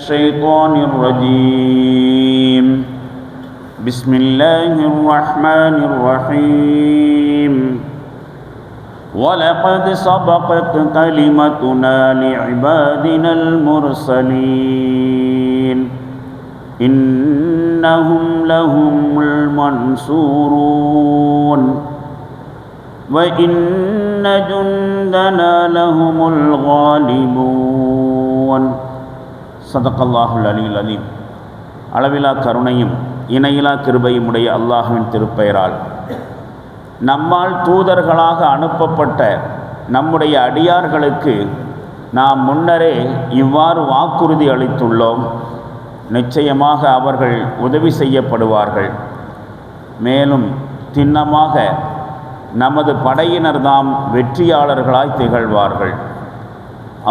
الشيطان الرجيم بسم الله الرحمن الرحيم ولقد سبقت كلمتنا لعبادنا المرسلين إنهم لهم المنصورون وإن جندنا لهم الغالبون صدق الله العلي العظيم. அளவிலா கருணையும் இணையிலா கிருபையும் உடைய அல்லாஹ்வின் திருப்பெயரால் நம்மால் தூதர்களாக அனுப்பப்பட்ட நம்முடைய அடியார்களுக்கு நாம் முன்னரே இவ்வாறு வாக்குறுதி அளித்துள்ளோம். நிச்சயமாக அவர்கள் உதவி செய்யப்படுவார்கள். மேலும் திண்ணமாக நமது படையினர்தாம் வெற்றியாளர்களாய் திகழ்வார்கள்.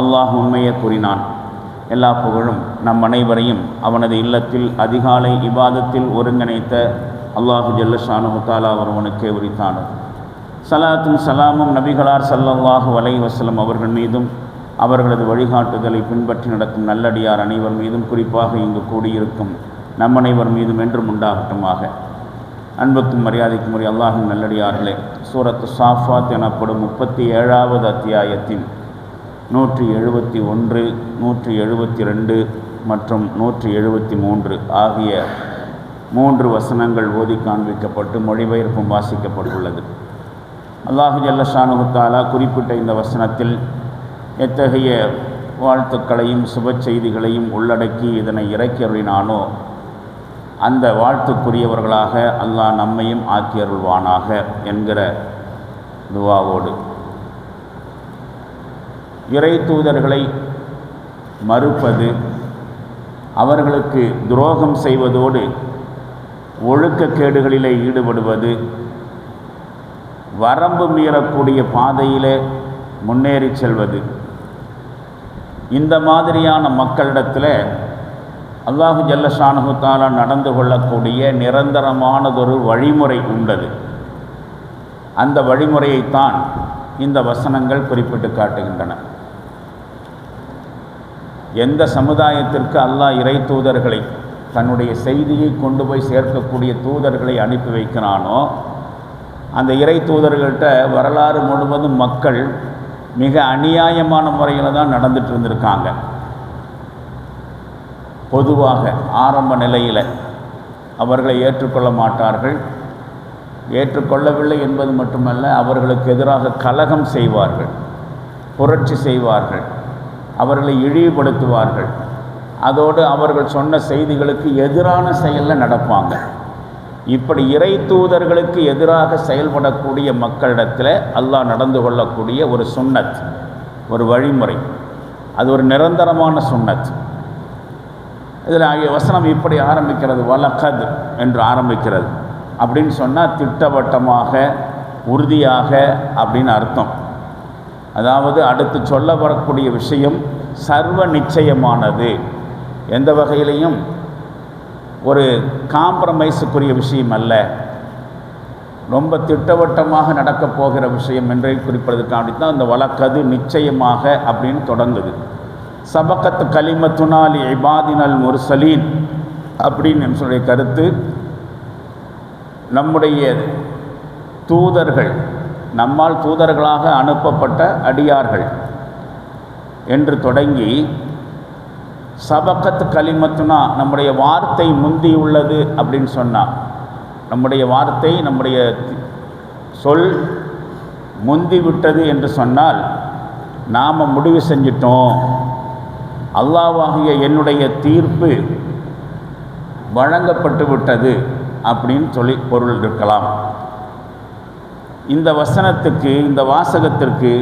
அல்லாஹ் உண்மையை கூறினான். எல்லா புகழும் நம் அனைவரையும் அவனது இல்லத்தில் அதிகாலை இபாதத்தில் ஒருங்கிணைத்த அல்லாஹு ஜல்ல ஷானுஹு தஆலா ஒருவனுக்கே உரித்தானது. ஸலாத்தும் ஸலாமும் நபிகளார் ஸல்லல்லாஹு அலைஹி வஸல்லம் அவர்கள் மீதும் அவர்களது வழிகாட்டுதலை பின்பற்றி நடக்கும் நல்லடியார் அனைவர் மீதும் குறிப்பாக இங்கு கூடியிருக்கும் நம் அனைவர் மீதும் என்றும் உண்டாகட்டுமாக. அன்புக்கும் மரியாதைக்கும் உரிய அல்லாஹின் நல்லடியார்களே, சூரத்து சாஃபாத் எனப்படும் 37வது அத்தியாயத்தின் 171, 172 மற்றும் 173 ஆகிய 3 வசனங்கள் ஓதி காண்பிக்கப்பட்டு மொழிபெயர்ப்பும் வாசிக்கப்பட்டுள்ளது. அல்லாஹு ஜல்ல ஷானுஹு தஆலா குறிப்பிட்ட இந்த வசனத்தில் எத்தகைய வாழ்த்துக்களையும் சுப செய்திகளையும் உள்ளடக்கி இதனை இறக்கியருளினானோ அந்த வாழ்த்துக்குரியவர்களாக அல்லாஹ் நம்மையும் ஆக்கியருள்வானாக என்கிற துவாவோடு, இறை தூதர்களை மறுப்பது, அவர்களுக்கு துரோகம் செய்வதோடு ஒழுக்கக்கேடுகளிலே ஈடுபடுவது, வரம்பு மீறக்கூடிய பாதையிலே முன்னேறி செல்வது, இந்த மாதிரியான மக்களிடத்தில் அல்லாஹு ஜல்ல ஷானுஹு தஆலா நடந்து கொள்ளக்கூடிய நிரந்தரமானதொரு வழிமுறை உண்டது. அந்த வழிமுறையைத்தான் இந்த வசனங்கள் குறிப்பிட்டு காட்டுகின்றன. எந்த சமுதாயத்திற்கு அல்லாஹ் இறை தூதர்களை, தன்னுடைய செய்தியை கொண்டு போய் சேர்க்கக்கூடிய தூதர்களை அனுப்பி வைக்கிறானோ அந்த இறை தூதர்கள்ட்ட வரலாறு முழுவதும் மக்கள் மிக அநியாயமான முறையில் தான் நடந்துட்டு இருந்திருக்காங்க. பொதுவாக ஆரம்ப நிலையில் அவர்களை ஏற்றுக்கொள்ள மாட்டார்கள். ஏற்றுக்கொள்ளவில்லை என்பது மட்டுமல்ல, அவர்களுக்கு எதிராக கலகம் செய்வார்கள், புரட்சி செய்வார்கள், அவர்களை இழிவுபடுத்துவார்கள். அதோடு அவர்கள் சொன்ன செய்திகளுக்கு எதிரான செயலில் நடப்பாங்க. இப்படி இறை தூதர்களுக்கு எதிராக செயல்படக்கூடிய மக்களிடத்தில் அல்லாஹ் நடந்து கொள்ளக்கூடிய ஒரு சுன்னத், ஒரு வழிமுறை, அது ஒரு நிரந்தரமான சுன்னத். இதில் வசனம் இப்படி ஆரம்பிக்கிறது, வலகத் என்று ஆரம்பிக்கிறது. அப்படின்னு சொன்னால் திட்டவட்டமாக, உறுதியாக அப்படின்னு அர்த்தம். அதாவது அடுத்து சொல்ல வரக்கூடிய விஷயம் சர்வ நிச்சயமானது, எந்த வகையிலையும் ஒரு காம்ப்ரமைஸுக்குரிய விஷயம் அல்ல, ரொம்ப திட்டவட்டமாக நடக்கப் போகிற விஷயம் என்றே குறிப்பிடுவதற்காண்டி தான் இந்த வலக்கது நிச்சயமாக அப்படின்னு தொடங்குது. சபகத் கலிமத்துனா லி இபாதினல் முர்சலீன் அப்படின்னு சொல்கிற கருத்து, நம்முடைய தூதர்கள், நம்மால் தூதர்களாக அனுப்பப்பட்ட அடியார்கள் என்று தொடங்கி சபகத் கலிமத்துனா நம்முடைய வார்த்தை முந்தி உள்ளது அப்படின்னு சொன்னால், நம்முடைய வார்த்தை, நம்முடைய சொல் முந்தி விட்டது என்று சொன்னால் நாம் முடிவு செஞ்சிட்டோம், அல்லாஹ்வாகிய என்னுடைய தீர்ப்பு வழங்கப்பட்டு விட்டது அப்படின்னு சொல்லி பொருள் இருக்கலாம். இந்த வசனத்துக்கு, இந்த வாசகத்திற்கு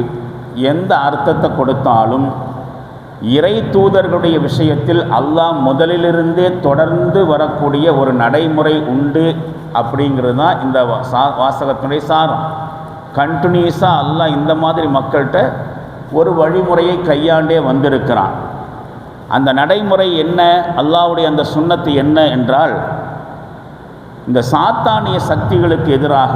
எந்த அர்த்தத்தை கொடுத்தாலும் இறை தூதர்களுடைய விஷயத்தில் அல்லாஹ் முதலிலிருந்தே தொடர்ந்து வரக்கூடிய ஒரு நடைமுறை உண்டு அப்படிங்கிறது தான் இந்த வாசகத்தினுடைய சாரம். கண்டினியூஸாக அல்லாஹ் இந்த மாதிரி மக்கள்கிட்ட ஒரு வழிமுறையை கையாண்டே வந்திருக்கிறான். அந்த நடைமுறை என்ன, அல்லாஹ்வுடைய அந்த சுன்னத்து என்ன என்றால், இந்த சாத்தானிய சக்திகளுக்கு எதிராக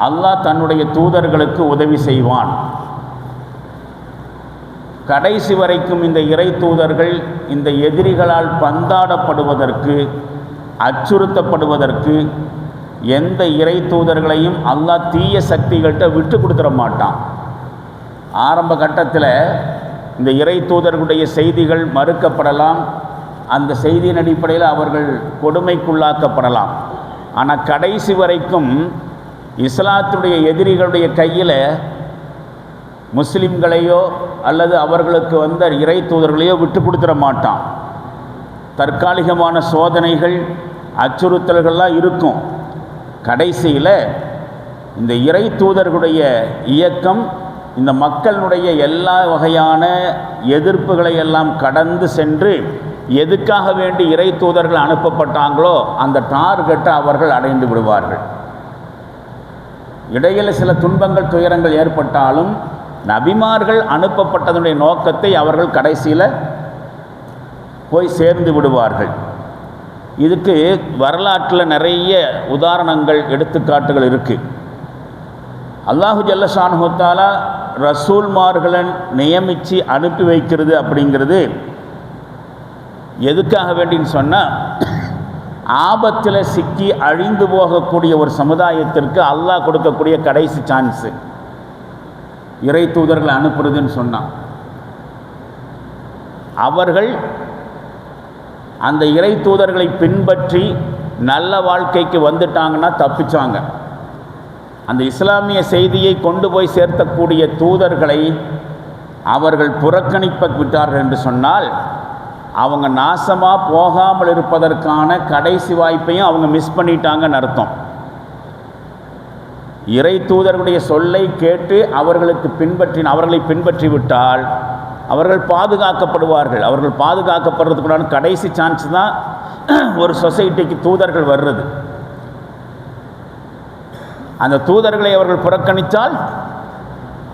அல்லாஹ் தன்னுடைய தூதர்களுக்கு உதவி செய்வான். கடைசி வரைக்கும் இந்த இறை தூதர்கள் இந்த எதிரிகளால் பந்தாடப்படுவதற்கு, அச்சுறுத்தப்படுவதற்கு எந்த இறை தூதர்களையும் அல்லாஹ் தீய சக்திகள்கிட்ட விட்டு கொடுத்துட மாட்டான். ஆரம்ப கட்டத்தில் இந்த இறை தூதர்களுடைய செய்திகள் மறுக்கப்படலாம், அந்த செய்தியின் அடிப்படையில் அவர்கள் கொடுமைக்குள்ளாக்கப்படலாம். ஆனால் கடைசி வரைக்கும் இஸ்லாத்துடைய எதிரிகளுடைய கையில் முஸ்லிம்களையோ அல்லது அவர்களுக்கு வந்த இறை தூதர்களையோ விட்டு கொடுத்துட மாட்டான். தற்காலிகமான சோதனைகள், அச்சுறுத்தல்கள்லாம் இருக்கும். கடைசியில் இந்த இறை தூதர்களுடைய இயக்கம் இந்த மக்களுடைய எல்லா வகையான எதிர்ப்புகளை எல்லாம் கடந்து சென்று எதுக்காக வேண்டி இறை தூதர்கள் அனுப்பப்பட்டாங்களோ அந்த டார்கெட்டை அவர்கள் அடைந்து விடுவார்கள். இடையில் சில துன்பங்கள், துயரங்கள் ஏற்பட்டாலும் நபிமார்கள் அனுப்பப்பட்டதனுடைய நோக்கத்தை அவர்கள் கடைசியில் போய் சேர்ந்து விடுவார்கள். இதுக்கு வரலாற்றில் நிறைய உதாரணங்கள், எடுத்துக்காட்டுகள் இருக்குது. அல்லாஹு ஜல்லஷானஹு தஆலா ரசூல்மார்களை நியமித்து அனுப்பி வைக்கிறது அப்படிங்கிறது எதுக்காக வேண்டின்னு சொன்னால், ஆபத்தில் சிக்கி அழிந்து போகக்கூடிய ஒரு சமுதாயத்திற்கு அல்லாஹ் கொடுக்கக்கூடிய கடைசி சான்ஸு இறை தூதர்களை அனுப்புறதுன்னு சொன்னான். அவர்கள் அந்த இறை தூதர்களை பின்பற்றி நல்ல வாழ்க்கைக்கு வந்துட்டாங்கன்னா தப்பிச்சாங்க. அந்த இஸ்லாமிய செய்தியை கொண்டு போய் சேர்த்தக்கூடிய தூதர்களை அவர்கள் புறக்கணிப்ப விட்டார்கள் என்று சொன்னால், அவங்க நாசமாக போகாமல் இருப்பதற்கான கடைசி வாய்ப்பையும் அவங்க மிஸ் பண்ணிட்டாங்கன்னு அர்த்தம். இறை தூதர்களுடைய சொல்லை கேட்டு அவர்களை பின்பற்றி விட்டால் அவர்கள் பாதுகாக்கப்படுவார்கள். அவர்கள் பாதுகாக்கப்படுறதுக்குண்டான கடைசி சான்ஸ் தான் ஒரு சொசைட்டிக்கு தூதர்கள் வர்றது. அந்த தூதர்களை அவர்கள் புறக்கணித்தால்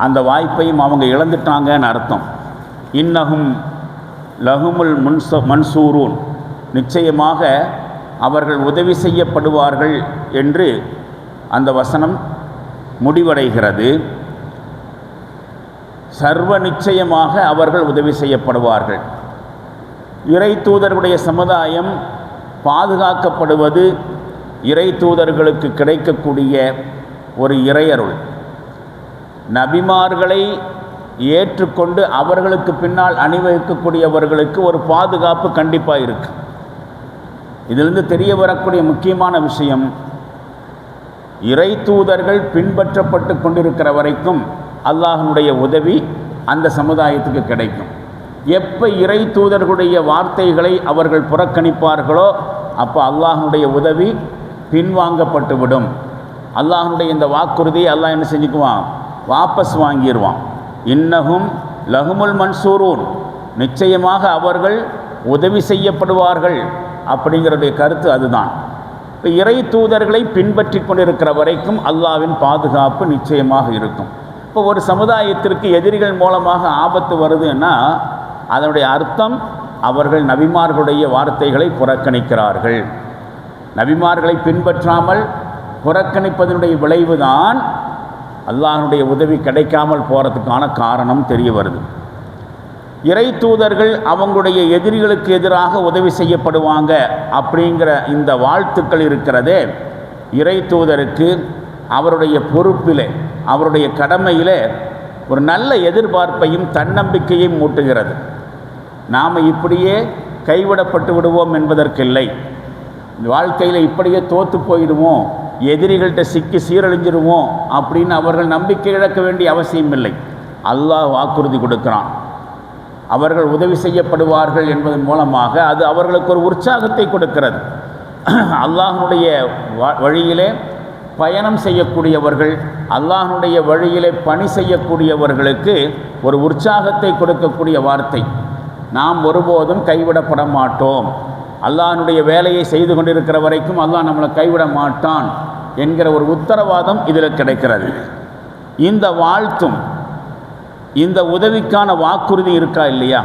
அந்த வாய்ப்பையும் அவங்க இழந்துட்டாங்கன்னு அர்த்தம். இன்னஹும் லஹுமுல் மன்சூரூன், நிச்சயமாக அவர்கள் உதவி செய்யப்படுவார்கள் என்று அந்த வசனம் முடிவடைகிறது. சர்வ நிச்சயமாக அவர்கள் உதவி செய்யப்படுவார்கள். இறை தூதர்களுடைய சமுதாயம் பாதுகாக்கப்படுவது இறை தூதர்களுக்கு கிடைக்கக்கூடிய ஒரு இறையருள். நபிமார்களை ஏற்றுக்கொண்டு அவர்களுக்கு பின்னால் அணிவகுக்கக்கூடியவர்களுக்கு ஒரு பாதுகாப்பு கண்டிப்பாக இருக்குது. இதிலிருந்து தெரிய வரக்கூடிய முக்கியமான விஷயம், இறை தூதர்கள் பின்பற்றப்பட்டு கொண்டிருக்கிற வரைக்கும் அல்லாஹ்வுடைய உதவி அந்த சமுதாயத்துக்கு கிடைக்கும். எப்போ இறை தூதர்களுடைய வார்த்தைகளை அவர்கள் புறக்கணிப்பார்களோ அப்போ அல்லாஹ்வுடைய உதவி பின்வாங்கப்பட்டுவிடும். அல்லாஹ்வுடைய இந்த வாக்குறுதியை அல்லாஹ் என்ன செஞ்சுக்குவான்? வாபஸ் வாங்கிடுவான். இன்னஹும் லஹுமுல் மன்சூரூன், நிச்சயமாக அவர்கள் உதவி செய்யப்படுவார்கள் அப்படிங்கிறதுடைய கருத்து அதுதான். இப்போ இறை தூதர்களை பின்பற்றி கொண்டிருக்கிற வரைக்கும் அல்லாஹ்வின் பாதுகாப்பு நிச்சயமாக இருக்கும். இப்போ ஒரு சமுதாயத்திற்கு எதிரிகள் மூலமாக ஆபத்து வருதுன்னா அதனுடைய அர்த்தம் அவர்கள் நபிமார்களுடைய வார்த்தைகளை புறக்கணிக்கிறார்கள். நபிமார்களை பின்பற்றாமல் புறக்கணிப்பதனுடைய விளைவுதான் அல்லாஹ்வுடைய உதவி கிடைக்காமல் போகிறதுக்கான காரணம் தெரிய வருது. இறை தூதர்கள் அவங்களுடைய எதிரிகளுக்கு எதிராக உதவி செய்யப்படுவாங்க அப்படிங்கிற இந்த வாழ்த்துக்கள் இருக்கிறதே, இறை தூதருக்கு அவருடைய பொறுப்பிலே, அவருடைய கடமையிலே ஒரு நல்ல எதிர்பார்ப்பையும் தன்னம்பிக்கையும் மூட்டுகிறது. நாம் இப்படியே கைவிடப்பட்டு விடுவோம் என்பதற்கில்லை. வாழ்க்கையில் இப்படியே தோற்று போயிடுவோம், எதிரிகள்கிட்ட சிக்கி சீரழிஞ்சிருவோம் அப்படின்னு அவர்கள் நம்பிக்கை இழக்க வேண்டிய அவசியம் இல்லை. அல்லாஹ் வாக்குறுதி கொடுக்கிறான். அவர்கள் உதவி செய்யப்படுவார்கள் என்பதன் மூலமாக அது அவர்களுக்கு ஒரு உற்சாகத்தை கொடுக்கிறது. அல்லாஹ்வுடைய வழியிலே பயணம் செய்யக்கூடியவர்கள், அல்லாஹ்வுடைய வழியிலே பணி செய்யக்கூடியவர்களுக்கு ஒரு உற்சாகத்தை கொடுக்கக்கூடிய வார்த்தை. நாம் ஒருபோதும் கைவிடப்பட மாட்டோம், அல்லாஹ்வுடைய வேலையை செய்து கொண்டிருக்கிற வரைக்கும் அல்லாஹ் நம்மளை கைவிட மாட்டான் என்கிற ஒரு உத்தரவாதம் இதில் கிடைக்கிறது. இந்த வாழ்த்தும் இந்த உதவிக்கான வாக்குறுதி இருக்கா இல்லையா?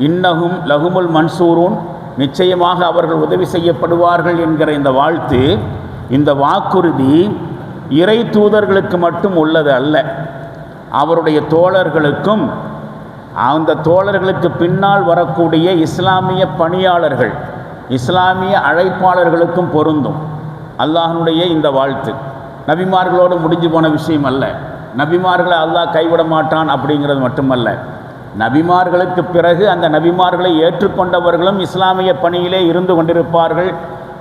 இன்னஹும் லஹுமுல் மன்சூரூன், நிச்சயமாக அவர்கள் உதவி செய்யப்படுவார்கள் என்கிற இந்த வாழ்த்து, இந்த வாக்குறுதி இறை தூதர்களுக்கு மட்டும் உள்ளது அல்ல, அவருடைய தோழர்களுக்கும் அந்த தோழர்களுக்கு பின்னால் வரக்கூடிய இஸ்லாமிய பணியாளர்கள், இஸ்லாமிய அழைப்பாளர்களுக்கும் பொருந்தும் அல்லாஹ்வுடைய இந்த வாழ்த்து. நபிமார்களோடு முடிஞ்சு போன விஷயம் அல்ல. நபிமார்களை அல்லாஹ் கைவிட மாட்டான் அப்படிங்கிறது மட்டுமல்ல, நபிமார்களுக்கு பிறகு அந்த நபிமார்களை ஏற்றுக்கொண்டவர்களும் இஸ்லாமிய பணியிலே இருந்து கொண்டிருப்பார்கள்,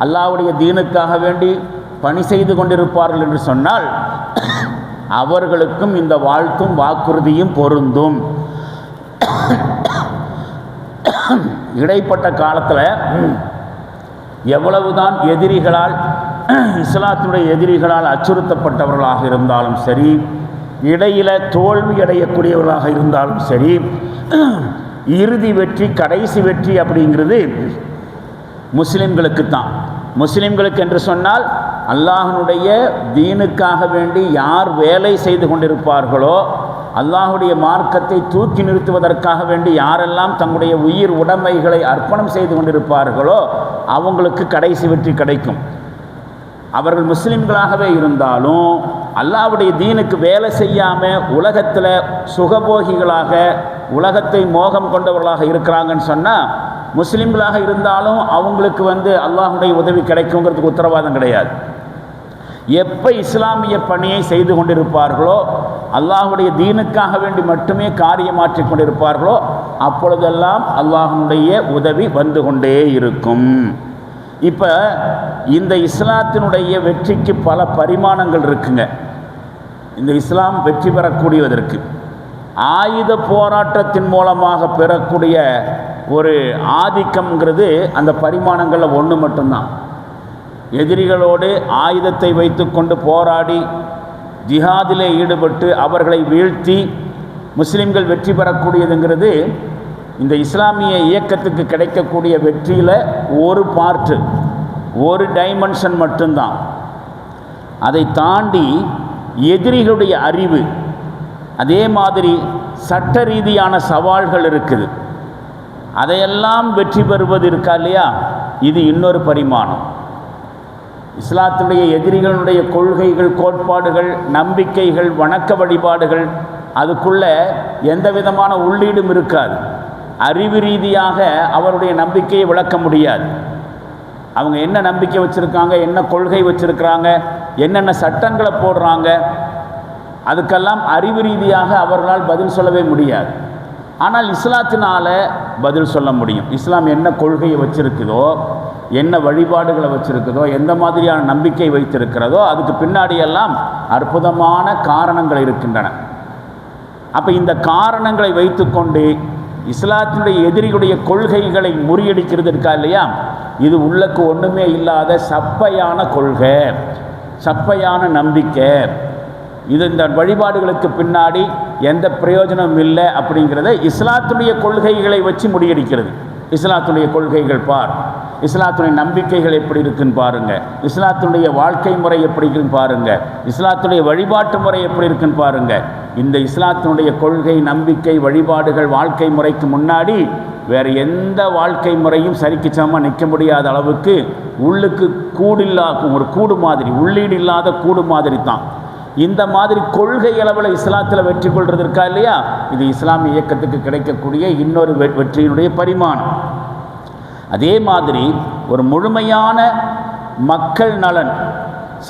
அல்லாஹ்வுடைய தீனுக்காக வேண்டி பணி செய்து கொண்டிருப்பார்கள் என்று சொன்னால் அவர்களுக்கும் இந்த வாழ்த்தும் வாக்குறுதியும் பொருந்தும். இடைப்பட்ட காலத்தில் எவ்வளவுதான் எதிரிகளால், இஸ்லாத்தினுடைய எதிரிகளால் அச்சுறுத்தப்பட்டவர்களாக இருந்தாலும் சரி, இடையில தோல்வி அடையக்கூடியவர்களாக இருந்தாலும் சரி, இறுதி வெற்றி, கடைசி வெற்றி அப்படிங்கிறது முஸ்லிம்களுக்கு தான். முஸ்லிம்களுக்கு என்று சொன்னால் அல்லாஹ்வுடைய தீனுக்காக வேண்டி யார் வேலை செய்து கொண்டிருப்பார்களோ, அல்லாஹ்வுடைய மார்க்கத்தை தூக்கி நிறுத்துவதற்காக வேண்டி யாரெல்லாம் தங்களுடைய உயிர் உடைமைகளை அர்ப்பணம் செய்து கொண்டிருப்பார்களோ அவங்களுக்கு கடைசி வெற்றி கிடைக்கும். அவர்கள் முஸ்லிம்களாகவே இருந்தாலும் அல்லாஹ்வுடைய தீனுக்கு வேலை செய்யாமல் உலகத்தில் சுகபோகிகளாக, உலகத்தை மோகம் கொண்டவர்களாக இருக்கிறாங்கன்னு சொன்னால், முஸ்லிம்களாக இருந்தாலும் அவங்களுக்கு அல்லாஹ்வுடைய உதவி கிடைக்குங்கிறதுக்கு உத்தரவாதம் கிடையாது. எப்போ இஸ்லாமிய பணியை செய்து கொண்டிருப்பார்களோ, அல்லாஹ்வுடைய தீனுக்காக வேண்டி மட்டுமே காரியமாற்றி கொண்டிருப்பார்களோ அப்பொழுதெல்லாம் அல்லாஹ்வுடைய உதவி வந்து கொண்டே இருக்கும். இப்போ இந்த இஸ்லாத்தினுடைய வெற்றிக்கு பல பரிமாணங்கள் இருக்குங்க. இந்த இஸ்லாம் வெற்றி பெறக்கூடியதற்கு ஆயுத போராட்டத்தின் மூலமாக பெறக்கூடிய ஒரு ஆதிக்கம்ங்கிறது அந்த பரிமாணங்களில் ஒன்று மட்டும்தான். எதிரிகளோடு ஆயுதத்தை வைத்து கொண்டு போராடி ஜிஹாதிலே ஈடுபட்டு அவர்களை வீழ்த்தி முஸ்லிம்கள் வெற்றி பெறக்கூடியதுங்கிறது இந்த இஸ்லாமிய இயக்கத்துக்கு கிடைக்கக்கூடிய வெற்றியில் ஒரு பார்ட்டு, ஒரு டைமென்ஷன் மட்டும்தான். அதை தாண்டி எதிரிகளுடைய அறிவு, அதே மாதிரி சட்ட ரீதியான சவால்கள் இருக்குது. அதையெல்லாம் வெற்றி பெறுவது இருக்கா இல்லையா, இது இன்னொரு பரிமாணம். இஸ்லாத்துடைய எதிரிகளுடைய கொள்கைகள், கோட்பாடுகள், நம்பிக்கைகள், வணக்க வழிபாடுகள், அதுக்குள்ள எந்த விதமான உள்ளீடும் இருக்காது. அறிவு ரீதியாக அவருடைய நம்பிக்கையை விளக்க முடியாது. அவங்க என்ன நம்பிக்கை வச்சுருக்காங்க, என்ன கொள்கை வச்சுருக்கிறாங்க, என்னென்ன சட்டங்களை போடுறாங்க, அதுக்கெல்லாம் அறிவு ரீதியாக அவர்களால் பதில் சொல்லவே முடியாது. ஆனால் இஸ்லாத்தினால் பதில் சொல்ல முடியும். இஸ்லாம் என்ன கொள்கையை வச்சுருக்குதோ, என்ன வழிபாடுகளை வச்சுருக்குதோ, எந்த மாதிரியான நம்பிக்கை வைத்திருக்கிறதோ அதுக்கு பின்னாடியெல்லாம் அற்புதமான காரணங்கள் இருக்கின்றன. அப்போ இந்த காரணங்களை வைத்துக்கொண்டு இஸ்லாத்தினுடைய எதிரிகளுடைய கொள்கைகளை முறியடிக்கிறது இருக்கா இல்லையா, இது உள்ளக்கு ஒன்றுமே இல்லாத சப்பையான கொள்கை, சப்பையான நம்பிக்கை. இது இந்த வழிபாடுகளுக்கு பின்னாடி எந்த பிரயோஜனமும் இல்லை அப்படிங்கிறத இஸ்லாத்துடைய கொள்கைகளை வச்சு முறியடிக்கிறது. இஸ்லாத்துடைய கொள்கைகள் பார், இஸ்லாத்துடைய நம்பிக்கைகள் எப்படி இருக்குன்னு பாருங்கள், இஸ்லாத்துடைய வாழ்க்கை முறை எப்படி இருக்குன்னு பாருங்கள், இஸ்லாத்துடைய வழிபாட்டு முறை எப்படி இருக்குன்னு பாருங்கள். இந்த இஸ்லாத்தினுடைய கொள்கை, நம்பிக்கை, வழிபாடுகள், வாழ்க்கை முறைக்கு முன்னாடி வேறு எந்த வாழ்க்கை முறையும் சரிக்கு சமமாக நிற்க முடியாத அளவுக்கு உள்ளுக்கு கூடில்லாக்கும் ஒரு கூடு மாதிரி, உள்ளீடு இல்லாத கூடு மாதிரி தான். இந்த மாதிரி கொள்கை அளவில் இஸ்லாத்தில் வெற்றி கொள்வது இருக்கா இல்லையா, இது இஸ்லாமிய இயக்கத்துக்கு கிடைக்கக்கூடிய இன்னொரு வெற்றியினுடைய பரிமாணம். அதே மாதிரி ஒரு முழுமையான மக்கள் நலன்,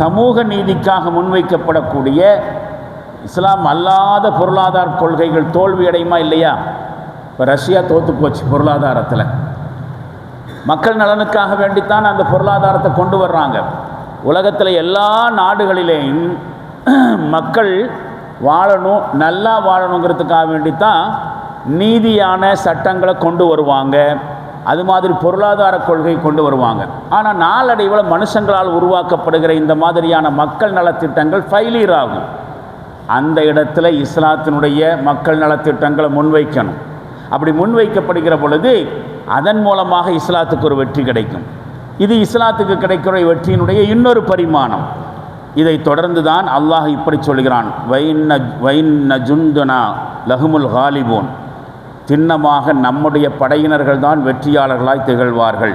சமூக நீதிக்காக முன்வைக்கப்படக்கூடிய இஸ்லாம் அல்லாத பொருளாதார கொள்கைகள் தோல்வி அடையுமா இல்லையா? இப்போ ரஷ்யா தோற்று போச்சு பொருளாதாரத்தில். மக்கள் நலனுக்காக வேண்டித்தான் அந்த பொருளாதாரத்தை கொண்டு வர்றாங்க. உலகத்தில் எல்லா நாடுகளிலேயும் மக்கள் வாழணும், நல்லா வாழணுங்கிறதுக்காக வேண்டித்தான் நீதியான சட்டங்களை கொண்டு வருவாங்க, அது மாதிரி பொருளாதார கொள்கை கொண்டு வருவாங்க. ஆனால் நாளடைவில் மனுஷங்களால் உருவாக்கப்படுகிற இந்த மாதிரியான மக்கள் நலத்திட்டங்கள் ஃபெயிலியர் ஆகும். அந்த இடத்துல இஸ்லாத்தினுடைய மக்கள் நலத்திட்டங்களை முன்வைக்கணும். அப்படி முன்வைக்கப்படுகிற பொழுது அதன் மூலமாக இஸ்லாத்துக்கு ஒரு வெற்றி கிடைக்கும். இது இஸ்லாத்துக்கு கிடைக்கிற வெற்றியினுடைய இன்னொரு பரிமாணம். இதை தொடர்ந்து தான் அல்லாஹ் இப்படி சொல்கிறான், வைன்ன ஜுந்துனா லஹுமுல் காலிபூன், திண்ணமாக நம்முடைய படையினர்கள் தான் வெற்றியாளர்களாய் திகழ்வார்கள்.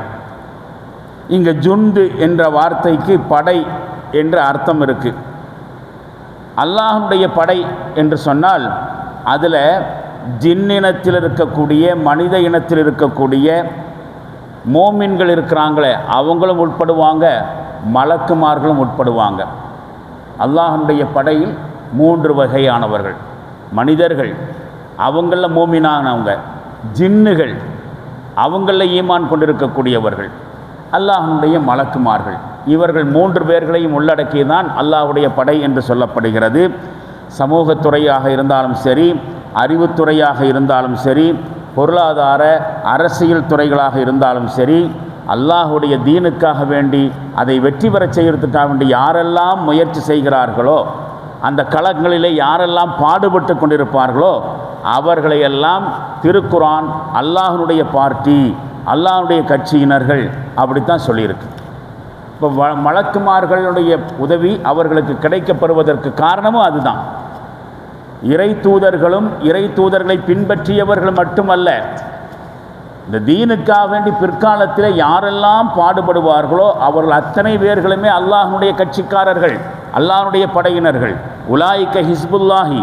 இங்கே ஜுந்து என்ற வார்த்தைக்கு படை என்ற அர்த்தம் இருக்குது. அல்லாஹ்வுடைய படை என்று சொன்னால் அதில் ஜின்னினத்தில் இருக்கக்கூடிய மனித இனத்தில் இருக்கக்கூடிய மோமின்கள் இருக்கிறாங்களே அவங்களும் உட்படுவாங்க, மலக்குமார்களும் உட்படுவாங்க. அல்லாஹ்வுடைய படையில் 3 வகையானவர்கள்: மனிதர்கள், அவங்கள மோமினானவங்க; ஜின்னுகள், அவங்கள ஈமான் கொண்டிருக்கக்கூடியவர்கள்; அல்லாஹ்வுடைய மலக்குமார்கள். இவர்கள் 3 பேர்களையும் உள்ளடக்கியதான் அல்லாஹ்வுடைய படை என்று சொல்லப்படுகிறது. சமூகத்துறையாக இருந்தாலும் சரி, அறிவுத்துறையாக இருந்தாலும் சரி, பொருளாதார அரசியல் துறைகளாக இருந்தாலும் சரி, அல்லாஹுடைய தீனுக்காக வேண்டி அதை வெற்றி பெறச் செய்கிறதுக்காக வேண்டி யாரெல்லாம் முயற்சி செய்கிறார்களோ, அந்த களங்களிலே யாரெல்லாம் பாடுபட்டு கொண்டிருப்பார்களோ அவர்களையெல்லாம் திருக்குரான் அல்லாஹ்வுடைய பார்ட்டி, அல்லாஹ்வுடைய கட்சியினர்கள் அப்படித்தான் சொல்லியிருக்கு. இப்போ மலக்குமார்களுடைய உதவி அவர்களுக்கு கிடைக்கப்படுவதற்கு காரணமும் அதுதான். இறை தூதர்களும் இறை தூதர்களை பின்பற்றியவர்கள் மட்டுமல்ல, இந்த தீனுக்காக வேண்டி பிற்காலத்தில் யாரெல்லாம் பாடுபடுவார்களோ அவர்கள் அத்தனை பேர்களுமே அல்லாஹ்வுடைய கட்சிக்காரர்கள், அல்லாஹ்வுடைய படையினர்கள். உலாயிக்க ஹிஸ்புல்லாஹி,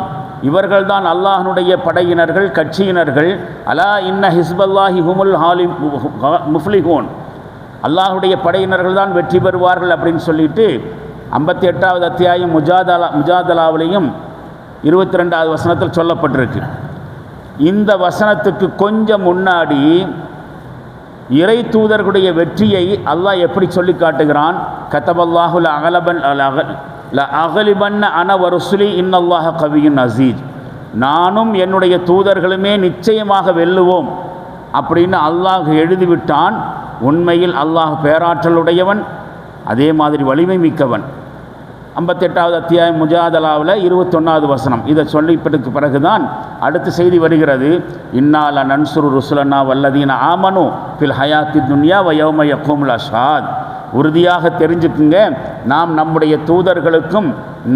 இவர்கள்தான் அல்லாஹ்வுடைய படையினர்கள், கட்சியினர்கள். அலா இன்ன ஹிஸ்பல்லாஹி ஹுமுல் முஃப்லிஹூன், அல்லாஹ்வுடைய படையினர்கள் தான் வெற்றி பெறுவார்கள் அப்படின்னு சொல்லிட்டு 58வது அத்தியாயம் முஜாதலாவிலையும் 22வது வசனத்தில் சொல்லப்பட்டிருக்கு. இந்த வசனத்துக்கு கொஞ்சம் முன்னாடி இறை தூதர்களுடைய வெற்றியை அல்லாஹ் எப்படி சொல்லி காட்டுகிறான்? கதபல்லாஹு அகலிபன்ன அன வருசுலி இன்னல்லாஹ கவியுன் அசீஸ், நானும் என்னுடைய தூதர்களுமே நிச்சயமாக வெல்லுவோம் அப்படின்னு அல்லாஹ் எழுதிவிட்டான். உண்மையில் அல்லாஹ் பேராற்றலுடையவன், அதே மாதிரி வலிமை மிக்கவன். 58வது அத்தியாயம் முஜாதலாவில் 21வது வசனம். இதை சொல்லிப்பதற்கு பிறகுதான் அடுத்த செய்தி வருகிறது. இன்னால நன்சுரு ருசுலனா வல்லதீன ஆமனு ஃபில் ஹயாத்தி துன்யா வ யௌம யகூமுல் அஷ்ஹாத், உறுதியாக தெரிஞ்சுக்குங்க, நாம் நம்முடைய தூதர்களுக்கும்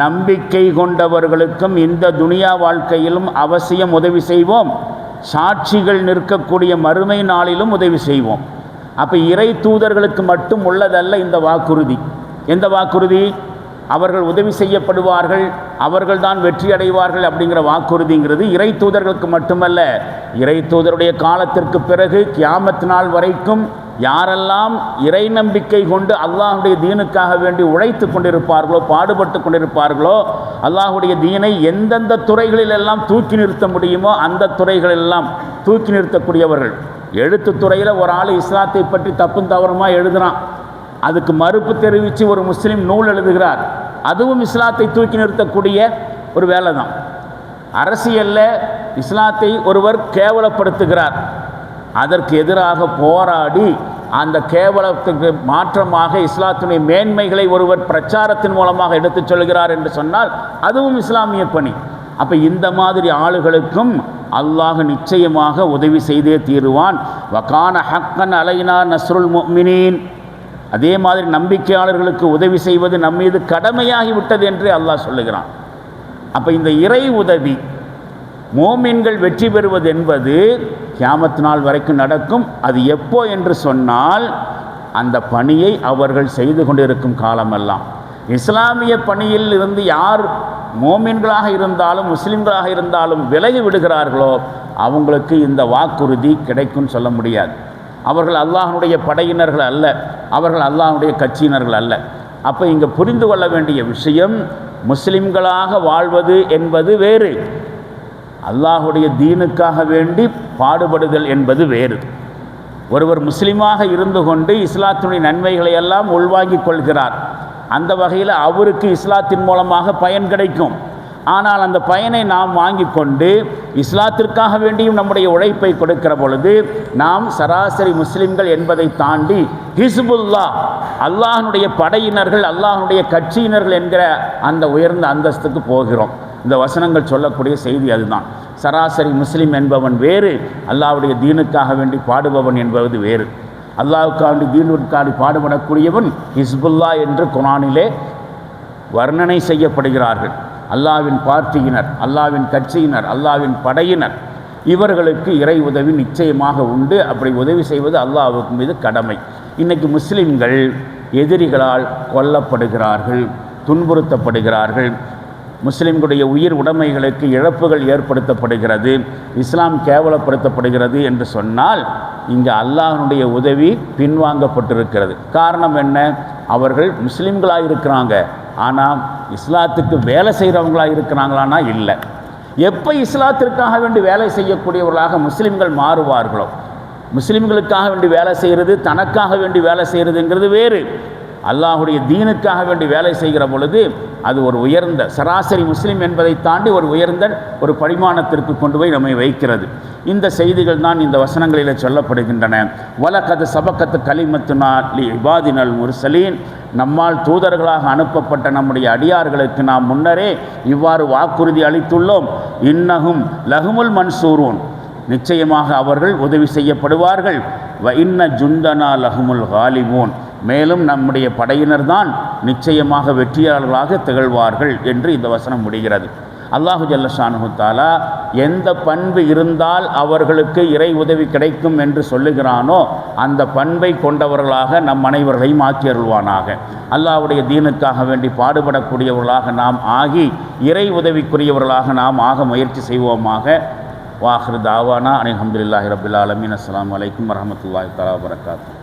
நம்பிக்கை கொண்டவர்களுக்கும் இந்த துனியா வாழ்க்கையிலும் அவசியம் உதவி செய்வோம், சாட்சிகள் நிற்கக்கூடிய மறுமை நாளிலும் உதவி செய்வோம். அப்போ இறை தூதர்களுக்கு மட்டும் உள்ளதல்ல இந்த வாக்குறுதி. எந்த வாக்குறுதி? அவர்கள் உதவி செய்யப்படுவார்கள், அவர்கள் தான் வெற்றி அடைவார்கள் அப்படிங்கிற வாக்குறுதிங்கிறது இறை தூதர்களுக்கு மட்டுமல்ல, இறை தூதருடைய காலத்திற்கு பிறகு கியாமத் நாள் வரைக்கும் யாரெல்லாம் இறை நம்பிக்கை கொண்டு அல்லாஹுடைய தீனுக்காக வேண்டி உழைத்து கொண்டிருப்பார்களோ, பாடுபட்டு கொண்டிருப்பார்களோ, அல்லாஹுடைய தீனை எந்தெந்த துறைகளிலெல்லாம் தூக்கி நிறுத்த முடியுமோ அந்த துறைகளெல்லாம் தூக்கி நிறுத்தக்கூடியவர்கள். எழுத்து துறையில் ஒரு ஆள் இஸ்லாத்தை பற்றி தப்பும் தவறுமா எழுதுகிறான், அதுக்கு மறுப்பு தெரிவித்து ஒரு முஸ்லீம் நூல் எழுதுகிறார், அதுவும் இஸ்லாத்தை தூக்கி நிறுத்தக்கூடிய ஒரு வேலை தான். அரசியலில் இஸ்லாத்தை ஒருவர் கேவலப்படுத்துகிறார், அதற்கு எதிராக போராடி அந்த கேவலத்துக்கு மாற்றமாக இஸ்லாத்தினுடைய மேன்மைகளை ஒருவர் பிரச்சாரத்தின் மூலமாக எடுத்துச் சொல்கிறார் என்று சொன்னால் அதுவும் இஸ்லாமிய பணி. அப்போ இந்த மாதிரி ஆளுகளுக்கும் அல்லாஹ் நிச்சயமாக உதவி செய்தே தீருவான். வகான ஹக்கன் அலைனா நஸ்ருல் முஃமினீன், அதே மாதிரி நம்பிக்கையாளர்களுக்கு உதவி செய்வது நம்மீது கடமையாகிவிட்டது என்று அல்லாஹ் சொல்லுகிறான். அப்போ இந்த இறை உதவி, மோமின்கள் வெற்றி பெறுவது என்பது கியாமத் நாள் வரைக்கும் நடக்கும். அது எப்போ என்று சொன்னால் அந்த பணியை அவர்கள் செய்து கொண்டிருக்கும் காலமெல்லாம். இஸ்லாமிய பணியில் இருந்து யார் மோமின்களாக இருந்தாலும் முஸ்லிம்களாக இருந்தாலும் விலகி விடுகிறார்களோ அவங்களுக்கு இந்த வாக்குறுதி கிடைக்கும்னு சொல்ல முடியாது. அவர்கள் அல்லாஹ்வுடைய படையினர்கள் அல்ல, அவர்கள் அல்லாஹ்வுடைய கட்சியினர்கள் அல்ல. அப்போ இங்கே புரிந்து கொள்ள வேண்டிய விஷயம், முஸ்லிம்களாக வாழ்வது என்பது வேறு, அல்லாஹுடைய தீனுக்காக வேண்டி பாடுபடுதல் என்பது வேறு. ஒருவர் முஸ்லீமாக இருந்து கொண்டு இஸ்லாத்தினுடைய நன்மைகளை எல்லாம் உள்வாங்கிக் கொள்கிறார், அந்த வகையில் அவருக்கு இஸ்லாத்தின் மூலமாக பயன் கிடைக்கும். ஆனால் அந்த பயனை நாம் வாங்கி கொண்டு இஸ்லாத்திற்காக வேண்டியும் நம்முடைய உழைப்பை கொடுக்கிற பொழுது நாம் சராசரி முஸ்லிம்கள் என்பதை தாண்டி ஹிஸ்புல்லா, அல்லாஹ்வுடைய படையினர்கள், அல்லாஹ்வுடைய கட்சியினர்கள் என்கிற அந்த உயர்ந்த அந்தஸ்துக்கு போகிறோம். இந்த வசனங்கள் சொல்லக்கூடிய செய்தி அதுதான். சராசரி முஸ்லீம் என்பவன் வேறு, அல்லாஹ்வுடைய தீனுக்காக வேண்டி பாடுபவன் என்பது வேறு. அல்லாஹ்வுக்காண்டி தீனுக்காண்டி பாடுபடக்கூடியவன் ஹிஸ்புல்லா என்று குர்ஆனிலே வர்ணனை செய்யப்படுகிறார்கள். அல்லாஹ்வின் பார்ட்டியினர், அல்லாஹ்வின் கட்சியினர், அல்லாஹ்வின் படையினர், இவர்களுக்கு இறை உதவி நிச்சயமாக உண்டு. அப்படி உதவி செய்வது அல்லாஹ்வுக்கு மீது கடமை. இன்றைக்கி முஸ்லிம்கள் எதிரிகளால் கொல்லப்படுகிறார்கள், துன்புறுத்தப்படுகிறார்கள். முஸ்லிம்களுடைய உயிர் உடைமைகளுக்கு இழப்புகள் ஏற்படுத்தப்படுகிறது, இஸ்லாம் கேவலப்படுத்தப்படுகிறது என்று சொன்னால் இங்கே அல்லாஹ்வுடைய உதவி பின்வாங்கப்பட்டிருக்கிறது. காரணம் என்ன? அவர்கள் முஸ்லிம்களாக இருக்கிறாங்க, ஆனால் இஸ்லாத்துக்கு வேலை செய்கிறவங்களாக இருக்கிறாங்களான்னா இல்லை. எப்போ இஸ்லாத்திற்காக வேண்டி வேலை செய்யக்கூடியவர்களாக முஸ்லிம்கள் மாறுவார்களோ, முஸ்லிம்களுக்காக வேண்டி வேலை செய்கிறது, தனக்காக வேண்டி வேலை செய்கிறதுங்கிறது வேறு. அல்லாஹுடைய தீனுக்காக வேண்டி வேலை செய்கிற பொழுது அது ஒரு உயர்ந்த சராசரி முஸ்லீம் என்பதை தாண்டி ஒரு உயர்ந்த ஒரு பரிமாணத்திற்கு கொண்டு போய் நம்மை வைக்கிறது. இந்த செய்திகள் தான் இந்த வசனங்களில் சொல்லப்படுகின்றன. வலகது சபக்கத்து கலிமத்துனா லி இபாதினல் முர்சலீன், நம்மால் தூதர்களாக அனுப்பப்பட்ட நம்முடைய அடியார்களுக்கு நாம் முன்னரே இவ்வாறு வாக்குறுதி அளித்துள்ளோம். இன்னஹும் லஹுமுல் மன்சூரூன், நிச்சயமாக அவர்கள் உதவி செய்யப்படுவார்கள். வ இன்ன ஜுண்டனா லஹுமுல் காலிபூன், மேலும் நம்முடைய படையினர் தான் நிச்சயமாக வெற்றியாளர்களாக திகழ்வார்கள் என்று இந்த வசனம் முடிகிறது. அல்லாஹு ஜல்ல ஷானுஹு தஆலா எந்த பண்பு இருந்தால் அவர்களுக்கு இறை உதவி கிடைக்கும் என்று சொல்லுகிறானோ அந்த பண்பை கொண்டவர்களாக நம் அனைவர்களையும் ஆக்கி அருள்வானாக. அல்லாஹ்வுடைய தீனுக்காக வேண்டி பாடுபடக்கூடியவர்களாக நாம் ஆகி இறை உதவிக்குரியவர்களாக நாம் ஆக முயற்சி செய்வோமாக. வாஹிரு தாவானா அனில் ஹம்துலில்லாஹி ரப்பில் ஆலமீன். அஸ்ஸலாமு அலைக்கும் வரஹ்மத்துல்லாஹி தஆலா வபரகாத்துஹு.